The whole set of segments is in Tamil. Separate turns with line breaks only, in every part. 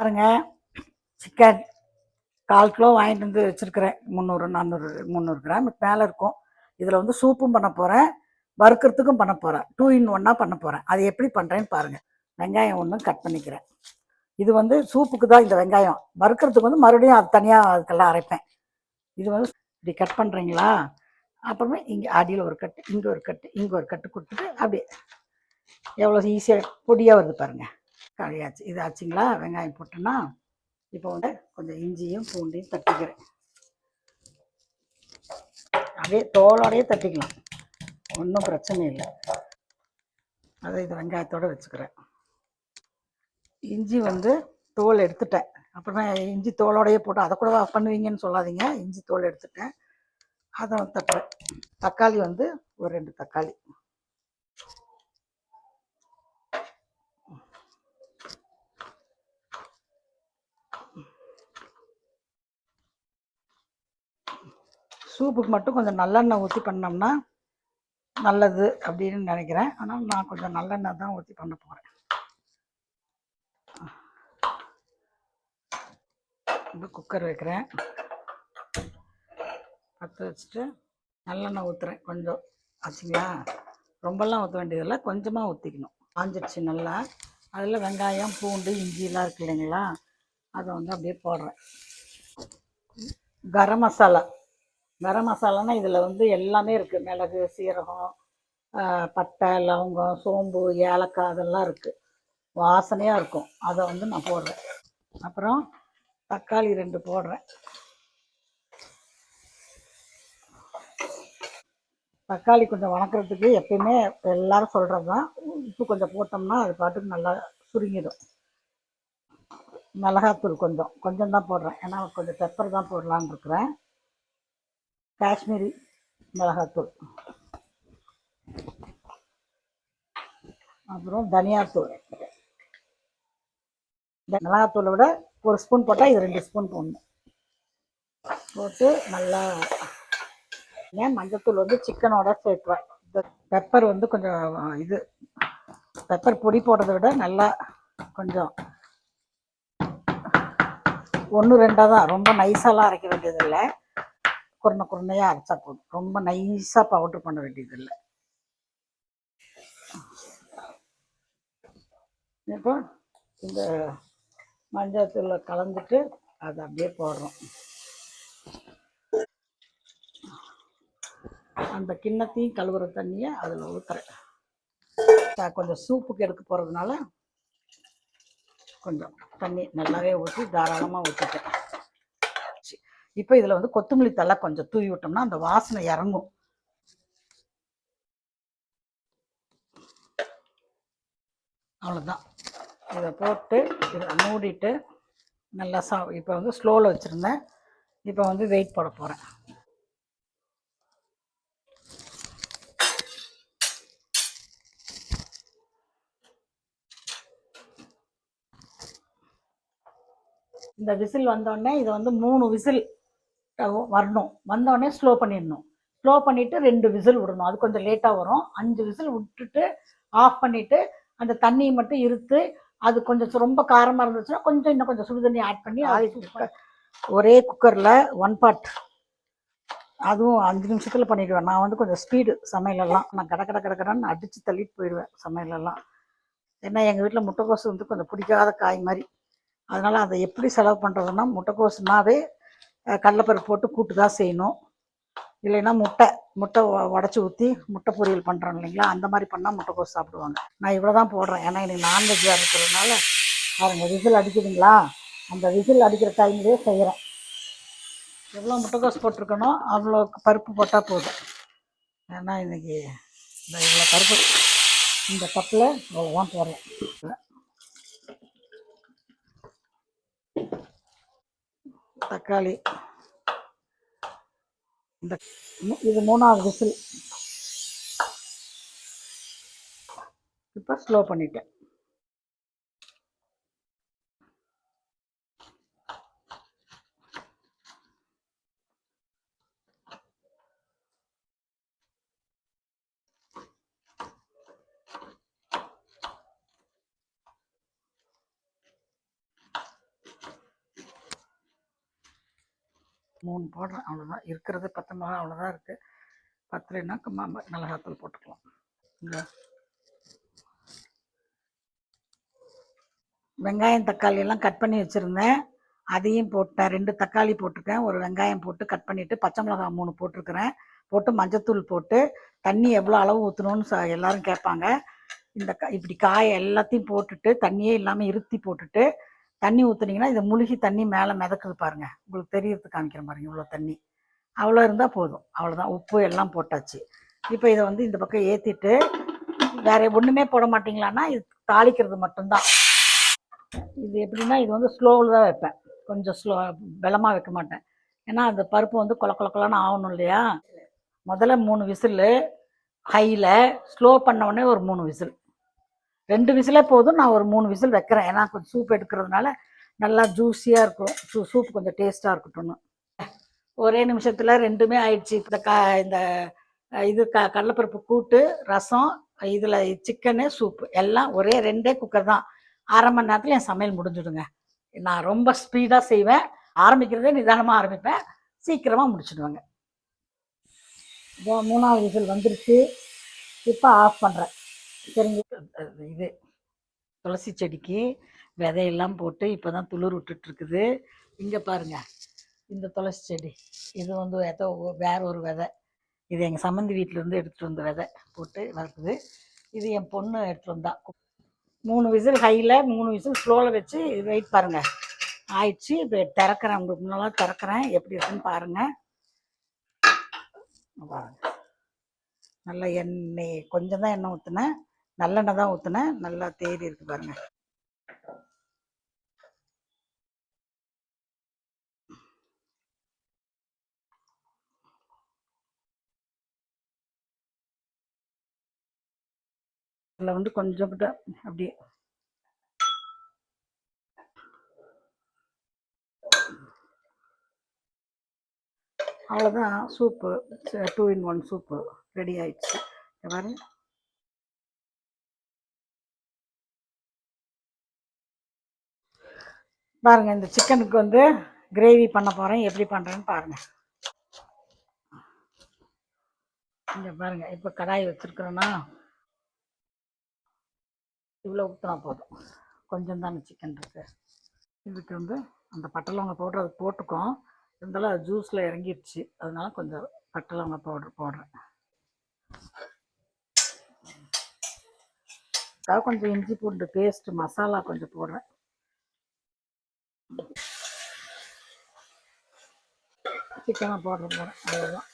பாருங்க, சிக்கன் 1/4 கிலோ வாங்கிட்டு வந்து வச்சுருக்கிறேன். 300, 400, 300 கிராமுக்கு மேலே இருக்கும். இதில் வந்து சூப்பும் பண்ண போகிறேன், வறுக்கிறதுக்கும் பண்ண போகிறேன். 2 in 1 பண்ண போகிறேன். அது எப்படி பண்ணுறேன்னு பாருங்கள். வெங்காயம் ஒன்று கட் பண்ணிக்கிறேன். இது வந்து சூப்புக்கு தான் இந்த வெங்காயம். வறுக்கிறதுக்கு வந்து மறுபடியும் அது தனியாக அதுக்கெல்லாம் அரைப்பேன். இது வந்து இப்படி கட் பண்ணுறீங்களா, அப்புறமே இங்கே அடியில் ஒரு கட்டு, இங்கே ஒரு கட்டு, இங்கே ஒரு கட்டு கொடுத்துட்டு அப்படியே எவ்வளோ ஈஸியாக பொடியாக வருது பாருங்கள். கழியாச்சு. இது ஆச்சுங்களா? வெங்காயம் போட்டோன்னா இப்போ வந்து கொஞ்சம் இஞ்சியும் பூண்டையும் தட்டிக்கிறேன். அப்படியே தோலோடையே தட்டிக்கலாம், ஒன்றும் பிரச்சனை இல்லை. அதை இது வெங்காயத்தோடு வச்சுக்கிறேன். இஞ்சி வந்து தோல் எடுத்துட்டேன். அப்புறமா இஞ்சி தோலோடையே போட்டு அதை கூட பண்ணுவீங்கன்னு சொல்லாதீங்க. இஞ்சி தோல் எடுத்துட்டேன், அதை தட்டுறேன். தக்காளி வந்து ஒரு 2 தக்காளி. சூப்புக்கு மட்டும் கொஞ்சம் நல்லெண்ணெய் ஊற்றி பண்ணோம்னா நல்லது அப்படின்னு நினைக்கிறேன். ஆனால் நான் கொஞ்சம் நல்லெண்ணெய் தான் ஊற்றி பண்ண போகிறேன். இப்போ குக்கர் வைக்கிறேன், பற்ற வச்சுட்டு நல்லெண்ணெய் ஊற்றுறேன். கொஞ்சம் ஆச்சுங்களா? ரொம்பலாம் ஊற்ற வேண்டியதில்லை, கொஞ்சமாக ஊற்றிக்கணும். காஞ்சிடுச்சு நல்லா. அதில் வெங்காயம் பூண்டு இஞ்சிலாம் இருக்கு இல்லைங்களா, அதை வந்து அப்படியே போடுறேன். கரம் மசாலா. கரம் மசாலானா இதில் வந்து எல்லாமே இருக்குது. மிளகு, சீரகம், பட்டை, லவங்கம், சோம்பு, ஏலக்காய் அதெல்லாம் இருக்குது. வாசனையாக இருக்கும். அதை வந்து நான் போடுறேன். அப்புறம் தக்காளி 2 போடுறேன். தக்காளி கொஞ்சம் வணக்கிறதுக்கு எப்பயுமே எல்லோரும் சொல்கிறது தான், உப்பு கொஞ்சம் போட்டோம்னா அது பாட்டுக்கு நல்லா சுருங்கிடும். மிளகாத்தூள் கொஞ்சம் கொஞ்சம் தான் போடுறேன், ஏன்னா கொஞ்சம் பெப்பர் தான் போடலான்னு இருக்கிறேன். காஷ்மீரி மிளகாத்தூள். அப்புறம் தனியாத்தூள். மிளகாத்தூளை விட 1 ஸ்பூன் போட்டால் இது 2 ஸ்பூன் போடணும். போட்டு நல்லா மஞ்சத்தூள் வந்து சிக்கனோட சேர்த்துவேன். பெப்பர் வந்து கொஞ்சம் இது பெப்பர் பொடி போடுறதை விட நல்லா கொஞ்சம் 1, 2 தான், ரொம்ப நைஸாலாம் அரைக்க வேண்டியதில்லை. குருணையாக அரைச்சா போதும், ரொம்ப நைஸாக பவுட்ரு பண்ண வேண்டியதில்லை. இப்போ இந்த மஞ்சத்தூளை கலந்துட்டு அதை அப்படியே போடுறோம். அந்த கிண்ணத்தையும் கழுவுற தண்ணியை அதில் ஊற்றுறேன். கொஞ்சம் சூப்புக்கு எடுக்க போகிறதுனால கொஞ்சம் தண்ணி நல்லாவே ஊற்றி தாராளமாக ஊற்றிட்டேன். இப்போ இதில் வந்து கொத்தமல்லி தழை கொஞ்சம் தூவி விட்டோம்னா அந்த வாசனை இறங்கும். அவ்வளோதான். இதை போட்டு இதை மூடிட்டு நல்லா இப்போ வந்து ஸ்லோவில் வச்சுருந்தேன். இப்போ வந்து வெயிட் போட போகிறேன். இந்த விசில் வந்தோடனே இதை வந்து 3 விசில் வரணும். வந்தோடனே ஸ்லோ பண்ணிடணும். ஸ்லோ பண்ணிவிட்டு 2 விசில் விடணும். அது கொஞ்சம் லேட்டாக வரும். 5 விசில் விட்டுட்டு ஆஃப் பண்ணிவிட்டு அந்த தண்ணியை மட்டும் இருத்து, அது கொஞ்சம் ரொம்ப காரமாக இருந்துச்சுன்னா கொஞ்சம் இன்னும் கொஞ்சம் சுடு தண்ணி ஆட் பண்ணி ஒரே குக்கரில் 1 part, அதுவும் 5 நிமிஷத்தில் பண்ணிவிடுவேன். நான் வந்து கொஞ்சம் ஸ்பீடு சமையலெல்லாம். நான் கடன்னு அடித்து தள்ளிட்டு போயிடுவேன் சமையலெல்லாம். ஏன்னா எங்கள் வீட்டில் முட்டைக்கோசு வந்து கொஞ்சம் பிடிக்காத காய் மாதிரி. அதனால் அதை எப்படி செலவு பண்ணுறதுன்னா, முட்டைக்கோசுனாவே கடலைப்பருப்பு போட்டு கூட்டு தான் செய்யணும். இல்லைன்னா முட்டை உடச்சி ஊற்றி முட்டை பொரியல் பண்ணுறோம் இல்லைங்களா, அந்த மாதிரி பண்ணால் முட்டைக்கோசு சாப்பிடுவாங்க. நான் இவ்வளோ தான் போடுறேன், ஏன்னா எனக்கு நான்வெஜ்ஜாக இருக்கிறதுனால. பாருங்க, விசில் அடிக்குதுங்களா? அந்த விசில் அடிக்கிற டைம்லேயே செய்கிறேன். எவ்வளோ முட்டைக்கோசு போட்டிருக்கணும் அவ்வளோ பருப்பு போட்டால் போதும். ஏன்னா இன்றைக்கி இந்த இவ்வளோ பருப்பு இந்த கப்பில் இவ்வளோதான் போடுறேன். தக்காளி இது 3வது விசில். இப்போ ஸ்லோ பண்ணிட்டேன். 3 போடுறேன், அவ்வளோதான் இருக்கிறது. பச்சை மிளகா அவ்வளோதான் இருக்குது. பத்தலைன்னா மிளகாத்தூள் போட்டுக்கலாம். இங்கே வெங்காயம் தக்காளி எல்லாம் கட் பண்ணி வச்சுருந்தேன், அதையும் போட்டேன். 2 தக்காளி போட்டிருக்கேன், ஒரு வெங்காயம் போட்டு கட் பண்ணிவிட்டு பச்சை மிளகா 3 போட்டிருக்கிறேன். போட்டு மஞ்சத்தூள் போட்டு தண்ணி எவ்வளோ அளவு ஊற்றணும்னு எல்லோரும் கேட்பாங்க. இந்த இப்படி காயை எல்லாத்தையும் போட்டுட்டு தண்ணியே இல்லாமல் இருத்தி போட்டுட்டு தண்ணி ஊற்றுனீங்கன்னா இதை முழுகி தண்ணி மேலே மிதக்குது பாருங்கள். உங்களுக்கு தெரியறது காமிக்கிற பாருங்க, இவ்வளோ தண்ணி அவ்வளோ இருந்தால் போதும். அவ்வளோதான், உப்பு எல்லாம் போட்டாச்சு. இப்போ இதை வந்து இந்த பக்கம் ஏற்றிட்டு வேற ஒன்றுமே போட மாட்டிங்களான்னா இது தாளிக்கிறது மட்டும்தான். இது எப்படின்னா இது வந்து ஸ்லோவில் தான் வைப்பேன், கொஞ்சம் பலமாக வைக்க மாட்டேன். ஏன்னா அந்த பருப்பு வந்து கொல கொலன்னு ஆகணும் இல்லையா. முதல்ல 3 விசில் ஹையில், ஸ்லோ பண்ண உடனே ஒரு 3 விசில். 2 விசிலே போதும், நான் ஒரு 3 விசில் வைக்கிறேன். ஏன்னா கொஞ்சம் சூப் எடுக்கிறதுனால நல்லா ஜூஸியாக இருக்கும், சூப் கொஞ்சம் டேஸ்ட்டாக இருக்கட்டும்னு. ஒரே நிமிஷத்தில் 2மே ஆயிடுச்சு. இந்த இது கடலைப்பருப்பு கூட்டு, ரசம், இதில் சிக்கனு, சூப்பு எல்லாம் ஒரே 2 குக்கர் தான். 1/2 மணி நேரத்தில் என் சமையல் முடிஞ்சுடுங்க. நான் ரொம்ப ஸ்பீடாக செய்வேன், ஆரம்பிக்கிறதே நிதானமாக ஆரம்பிப்பேன், சீக்கிரமாக முடிச்சுடுவேங்க. இப்போ 3வது விசில் வந்துருச்சு, இப்போ ஆஃப் பண்ணுறேன். சரிங்க. இது துளசி செடிக்கு விதையெல்லாம் போட்டு இப்போ தான் துளிர் விட்டுட்ருக்குது. இங்கே பாருங்கள், இந்த துளசி செடி இது வந்து வேற ஒரு விதை. இது எங்கள் சம்மந்தி வீட்டிலேருந்து எடுத்துகிட்டு வந்த விதை போட்டு வளர்க்குது. இது என் பொண்ணு எடுத்துகிட்டு வந்தா. 3 விசில் ஹையில் 3 விசில் ஸ்லோவில் வச்சு வெயிட் பாருங்கள் ஆயிடுச்சு. இப்போ திறக்கிறேன், உங்களுக்கு முன்னெல்லாம் திறக்கிறேன், எப்படி இருக்குன்னு பாருங்கள். பாருங்கள், நல்லா எண்ணெய் கொஞ்சம் தான் எண்ணெய் ஊற்றினேன், நல்லெண்ணெய் தான் ஊற்றினேன், நல்லா தேறி இருக்கு பாருங்கள். அதில் வந்து கொஞ்சம் கிட்ட அப்படியே அவ்வளோதான். சூப்பு 2 in 1 சூப்பு ரெடி ஆயிடுச்சு. பாருங்க, பாருங்கள் இந்த சிக்கனுக்கு வந்து கிரேவி பண்ண போகிறேன், எப்படி பண்ணுறேன்னு பாருங்கள். இங்கே பாருங்கள், இப்போ கடாய் வச்சுருக்குறேன்னா இவ்வளோ ஊற்றினா போதும், கொஞ்சம் தானே சிக்கன் இருக்குது. இதுக்கு வந்து அந்த பட்டை லவங்க பவுடர் அது போட்டுக்கோம், இருந்தாலும் அது ஜூஸில் இறங்கிடுச்சு, அதனால கொஞ்சம் பட்டை லவங்க பவுடர் போடுறேன். அதுக்காக கொஞ்சம் இஞ்சி பூண்டு பேஸ்ட்டு மசாலா கொஞ்சம் போடுறேன். சிக்கனை போடுறேன், அவ்வளோதான்.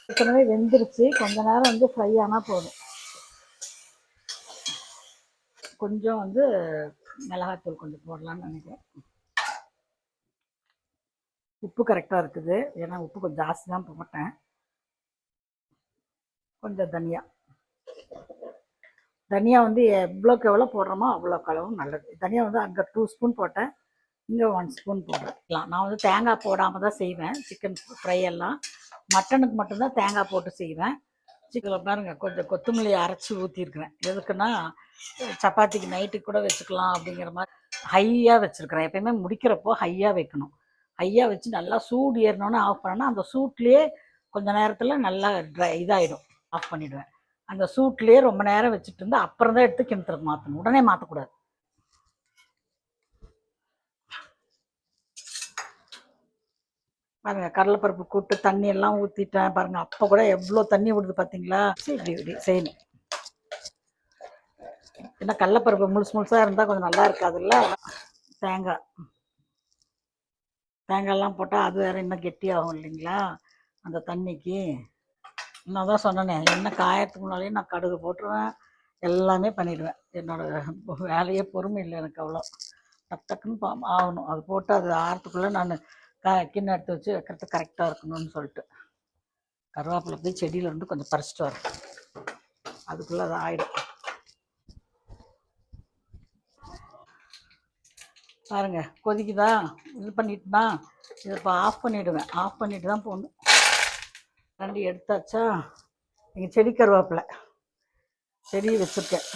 சிக்கனவே வெந்துருச்சு, கொஞ்ச நேரம் வந்து ஃப்ரை ஆனால் போதும். கொஞ்சம் வந்து மிளகாத்தூள் கொஞ்சம் போடலான்னு நினைக்கிறேன். உப்பு கரெக்டாக இருக்குது, ஏன்னா உப்பு கொஞ்சம் ஜாஸ்தி தான் போட்டேன். கொஞ்சம் தனியா வந்து எவ்வளோக்கு எவ்வளோ போடுறோமோ அவ்வளோக்கு அளவும் நல்லது. தனியாக வந்து அங்கே 2 ஸ்பூன் போட்டேன், இங்கே 1 ஸ்பூன் போடலாம். நான் வந்து தேங்காய் போடாமல் தான் செய்வேன் சிக்கன் ஃப்ரை எல்லாம். மட்டனுக்கு மட்டும்தான் தேங்காய் போட்டு செய்வேன். சிக்கனில் பாருங்கள், கொஞ்சம் கொத்தமல்லி அரைச்சி ஊற்றிருக்கிறேன். எதுக்குன்னா சப்பாத்திக்கு நைட்டுக்கு கூட வச்சுக்கலாம் அப்படிங்கிற மாதிரி ஹையாக வச்சுருக்கிறேன். எப்பயுமே முடிக்கிறப்போ ஹையாக வைக்கணும். ஹையாக வச்சு நல்லா சூடு ஏறினோன்னே ஆஃப் பண்ணோன்னா அந்த சூட்லேயே கொஞ்சம் நேரத்தில் நல்லா இதாகிடும், ஆஃப் பண்ணிவிடுவேன். அந்த சூட்லேயே ரொம்ப நேரம் வச்சுட்டு இருந்தால் அப்புறம் தான் எடுத்து கிணத்துக்கு மாற்றணும், உடனே மாற்றக்கூடாது. பாருங்கள், கடலைப்பருப்பு கூட்டு தண்ணி எல்லாம் ஊற்றிட்டேன் பாருங்கள், அப்போ கூட எவ்வளோ தண்ணி விடுது பார்த்தீங்களா. சரி, இப்படி செய்யணும். ஏன்னா கடலைப்பருப்பு முழுசாக இருந்தால் கொஞ்சம் நல்லா இருக்காதுல்ல. தேங்காயெல்லாம் போட்டால் அது வேறு இன்னும் கெட்டியாகும் இல்லைங்களா அந்த தண்ணிக்கு. நான் தான் சொன்னேனே, எண்ணெய் காயத்துக்கு முன்னாலேயே நான் கடுகு போட்டுருவேன், எல்லாமே பண்ணிடுவேன். என்னோடய வேலையே பொறுமை இல்லை எனக்கு அவ்வளோ. டக்குன்னு ஆகணும், அது போட்டு அது ஆறத்துக்குள்ளே நான் கிண்ணம் எடுத்து வச்சு வைக்கிறது கரெக்டாக இருக்கணும்னு சொல்லிட்டு. கருவேப்பிலை போய் செடியிலேருந்து கொஞ்சம் பறிச்சிட்டு வரேன், அதுக்குள்ளே அது ஆகிடும். பாருங்கள், கொதிக்குதா, இது பண்ணிட்டுனா இதை இப்போ ஆஃப் பண்ணிவிடுவேன். ஆஃப் பண்ணிவிட்டு தான் போகணும். ரெண்டு எடுத்தாச்சா. எங்கள் செடி கருவேப்பிலை செடி வச்சுருக்கேன்,